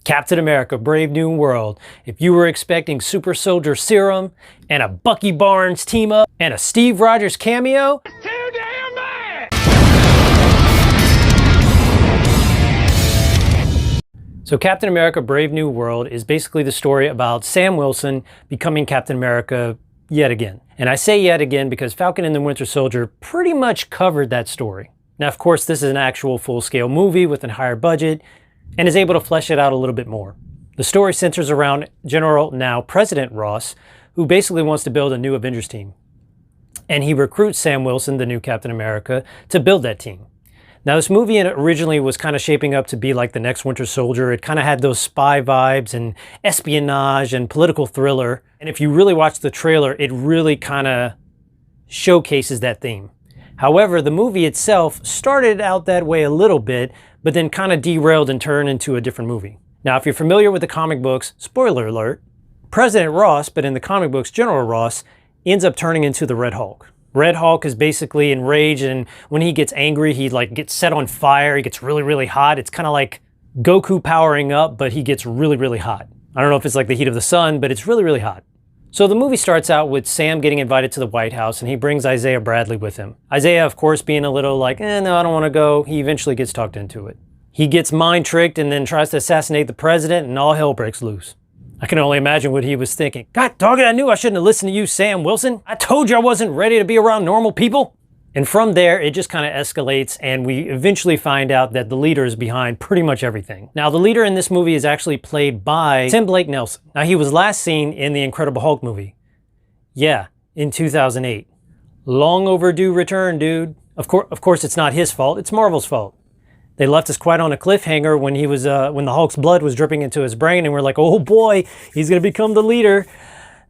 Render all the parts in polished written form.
Captain America, Brave New World. If you were expecting super soldier serum and a Bucky Barnes team up and a Steve Rogers cameo, Too damn bad! So Captain America, Brave New World is basically the story about Sam Wilson becoming Captain America yet again. And I say yet again because Falcon and the Winter Soldier pretty much covered that story. Now, of course, this is an actual full-scale movie with a higher budget and is able to flesh it out a little bit more. The story centers around now President Ross, who basically wants to build a new Avengers team. And he recruits Sam Wilson, the new Captain America, to build that team. Now, this movie originally was kind of shaping up to be like the next Winter Soldier. It kind of had those spy vibes and espionage and political thriller. And if you really watch the trailer, it really kind of showcases that theme. However, the movie itself started out that way a little bit, but then kind of derailed and turned into a different movie. Now, if you're familiar with the comic books, spoiler alert, President Ross, but in the comic books, General Ross, ends up turning into the Red Hulk. Red Hulk is basically enraged, and when he gets angry, he gets set on fire, he gets really, really hot. It's kind of like Goku powering up, but he gets really, really hot. I don't know if it's like the heat of the sun, but it's really, really hot. So the movie starts out with Sam getting invited to the White House, and he brings Isaiah Bradley with him. Isaiah, of course, being a little like, no, I don't want to go. He eventually gets talked into it. He gets mind tricked and then tries to assassinate the president, and all hell breaks loose. I can only imagine what he was thinking. God dog it, I knew I shouldn't have listened to you, Sam Wilson. I told you I wasn't ready to be around normal people. And from there, it just kind of escalates, and we eventually find out that the leader is behind pretty much everything. Now, the leader in this movie is actually played by Tim Blake Nelson. Now, he was last seen in the Incredible Hulk movie. Yeah, in 2008. Long overdue return, dude. Of course, it's not his fault. It's Marvel's fault. They left us quite on a cliffhanger when he was when the Hulk's blood was dripping into his brain, and we're like, oh boy, he's gonna become the leader.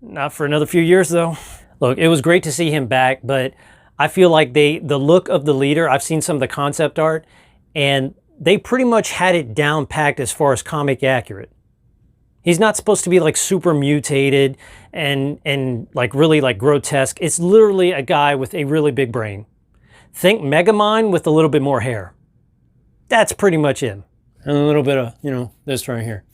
Not for another few years, though. Look, it was great to see him back, but I feel like the look of the leader, I've seen some of the concept art, and they pretty much had it down packed as far as comic accurate. He's not supposed to be like super mutated and like really like grotesque. It's literally a guy with a really big brain. Think Megamind with a little bit more hair. That's pretty much him. And a little bit of, this right here.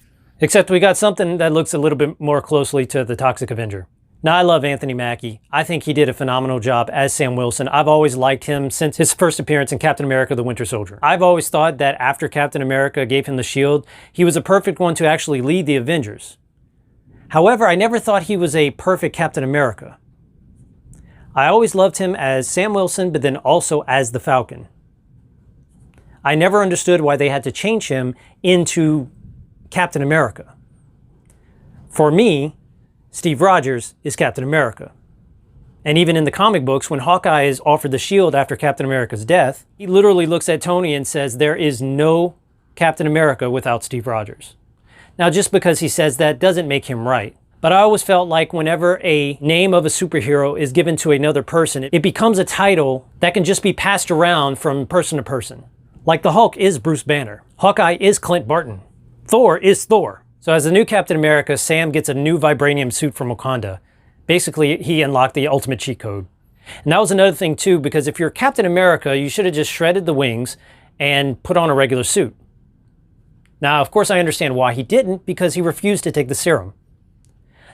Except we got something that looks a little bit more closely to the Toxic Avenger. Now, I love Anthony Mackie. I think he did a phenomenal job as Sam Wilson. I've always liked him since his first appearance in Captain America, the Winter Soldier. I've always thought that after Captain America gave him the shield, he was a perfect one to actually lead the Avengers. However, I never thought he was a perfect Captain America. I always loved him as Sam Wilson, but then also as the Falcon. I never understood why they had to change him into Captain America. For me, Steve Rogers is Captain America. And even in the comic books, when Hawkeye is offered the shield after Captain America's death, he literally looks at Tony and says, there is no Captain America without Steve Rogers. Now, just because he says that doesn't make him right. But I always felt like whenever a name of a superhero is given to another person, it becomes a title that can just be passed around from person to person. Like the Hulk is Bruce Banner. Hawkeye is Clint Barton. Thor is Thor. So as the new Captain America, Sam gets a new vibranium suit from Wakanda. Basically, he unlocked the ultimate cheat code. And that was another thing too, because if you're Captain America, you should have just shredded the wings and put on a regular suit. Now, of course, I understand why he didn't, because he refused to take the serum.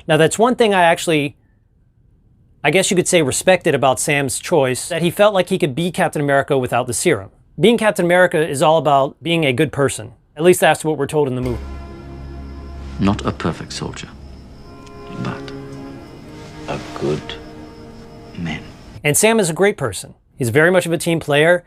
Now, that's one thing I guess you could say respected about Sam's choice, that he felt like he could be Captain America without the serum. Being Captain America is all about being a good person. At least that's what we're told in the movie. Not a perfect soldier, but a good man. And Sam is a great person. He's very much of a team player,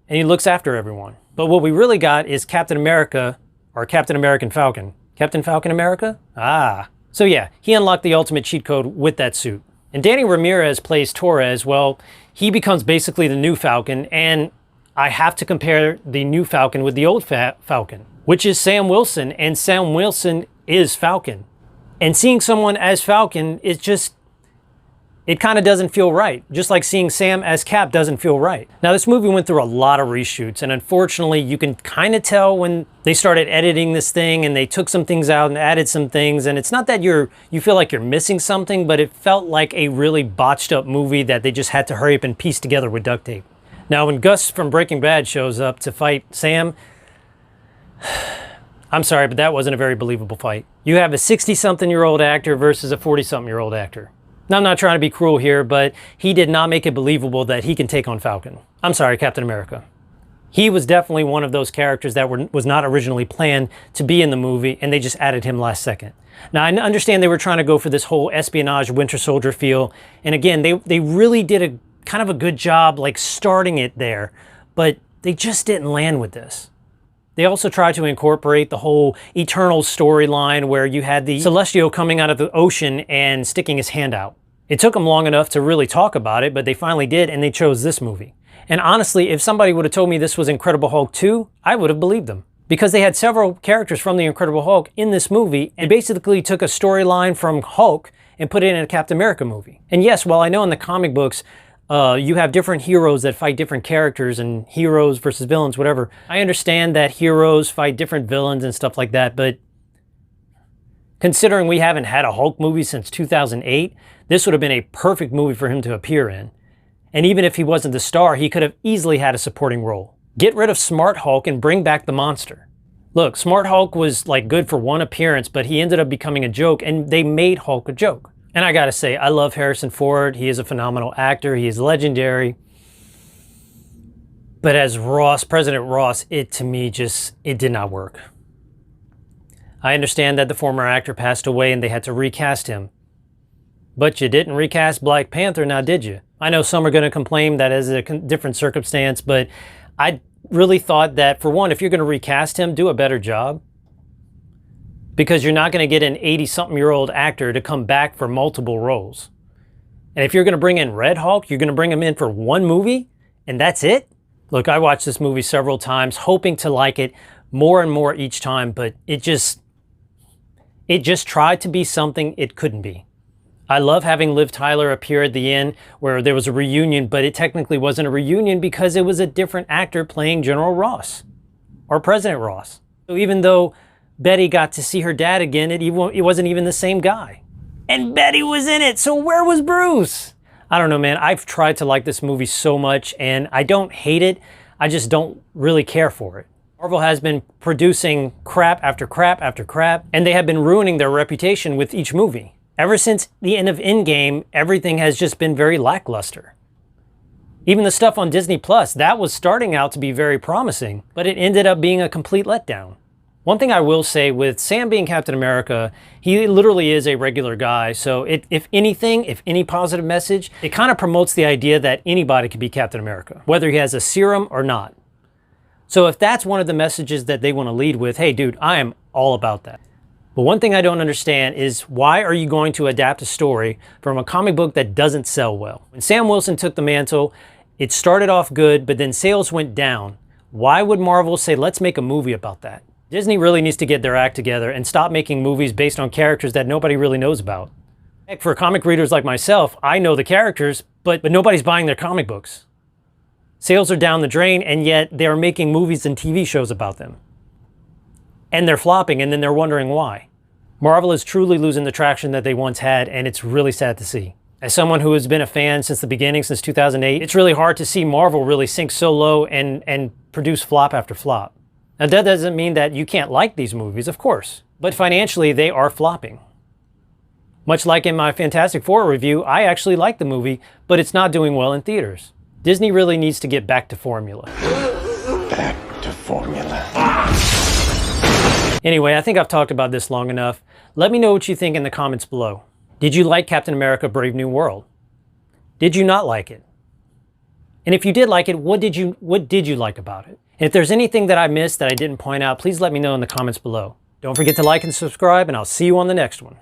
and he looks after everyone. But what we really got is Captain America, or Captain American Falcon. Captain Falcon America? Ah. So yeah, he unlocked the ultimate cheat code with that suit. And Danny Ramirez plays Torres. Well, he becomes basically the new Falcon, and I have to compare the new Falcon with the old Falcon, which is Sam Wilson, and Sam Wilson is Falcon. And seeing someone as Falcon is just, it kind of doesn't feel right. Just like seeing Sam as Cap doesn't feel right. Now, this movie went through a lot of reshoots, and unfortunately, you can kind of tell when they started editing this thing and they took some things out and added some things, and it's not that you feel like you're missing something, but it felt like a really botched up movie that they just had to hurry up and piece together with duct tape. Now, when Gus from Breaking Bad shows up to fight Sam, I'm sorry, but that wasn't a very believable fight. You have a 60-something-year-old actor versus a 40-something-year-old actor. Now, I'm not trying to be cruel here, but he did not make it believable that he can take on Falcon. I'm sorry, Captain America. He was definitely one of those characters that was not originally planned to be in the movie, and they just added him last second. Now, I understand they were trying to go for this whole espionage Winter Soldier feel, and again, they really did a kind of a good job like starting it there, but they just didn't land with this. They also tried to incorporate the whole Eternal storyline where you had the Celestial coming out of the ocean and sticking his hand out. It took them long enough to really talk about it, but they finally did, and they chose this movie. And honestly, if somebody would have told me this was Incredible Hulk 2, I would have believed them. Because they had several characters from the Incredible Hulk in this movie, and basically took a storyline from Hulk and put it in a Captain America movie. And yes, while I know in the comic books, you have different heroes that fight different characters and heroes versus villains, whatever. I understand that heroes fight different villains and stuff like that, but considering we haven't had a Hulk movie since 2008, this would have been a perfect movie for him to appear in. And even if he wasn't the star, he could have easily had a supporting role. Get rid of Smart Hulk and bring back the monster. Look, Smart Hulk was like good for one appearance, but he ended up becoming a joke, and they made Hulk a joke. And I gotta say, I love Harrison Ford. He is a phenomenal actor. He is legendary. But as Ross, President Ross, to me, it did not work. I understand that the former actor passed away and they had to recast him. But you didn't recast Black Panther, now did you? I know some are gonna complain that is a different circumstance, but I really thought that, for one, if you're gonna recast him, do a better job. Because you're not going to get an 80-something-year-old actor to come back for multiple roles. And if you're going to bring in Red Hulk, you're going to bring him in for one movie, and that's it? Look, I watched this movie several times, hoping to like it more and more each time, but it just tried to be something it couldn't be. I love having Liv Tyler appear at the end where there was a reunion, but it technically wasn't a reunion because it was a different actor playing General Ross, or President Ross. So even though Betty got to see her dad again, it wasn't even the same guy. And Betty was in it, so where was Bruce? I don't know, man. I've tried to like this movie so much, and I don't hate it. I just don't really care for it. Marvel has been producing crap after crap after crap, and they have been ruining their reputation with each movie. Ever since the end of Endgame, everything has just been very lackluster. Even the stuff on Disney Plus, that was starting out to be very promising, but it ended up being a complete letdown. One thing I will say, with Sam being Captain America, he literally is a regular guy, so if anything, if any positive message, it kind of promotes the idea that anybody can be Captain America, whether he has a serum or not. So if that's one of the messages that they want to lead with, hey dude, I am all about that. But one thing I don't understand is, why are you going to adapt a story from a comic book that doesn't sell well? When Sam Wilson took the mantle, it started off good, but then sales went down. Why would Marvel say, let's make a movie about that? Disney really needs to get their act together and stop making movies based on characters that nobody really knows about. Heck, for comic readers like myself, I know the characters, but nobody's buying their comic books. Sales are down the drain, and yet they're making movies and TV shows about them. And they're flopping, and then they're wondering why. Marvel is truly losing the traction that they once had, and it's really sad to see. As someone who has been a fan since the beginning, since 2008, it's really hard to see Marvel really sink so low and produce flop after flop. Now, that doesn't mean that you can't like these movies, of course, but financially they are flopping. Much like in my Fantastic Four review, I actually like the movie, but it's not doing well in theaters. Disney really needs to get back to formula. Back to formula. Anyway, I think I've talked about this long enough. Let me know what you think in the comments below. Did you like Captain America: Brave New World? Did you not like it? And if you did like it, what did you like about it? And if there's anything that I missed that I didn't point out, please let me know in the comments below. Don't forget to like and subscribe, and I'll see you on the next one.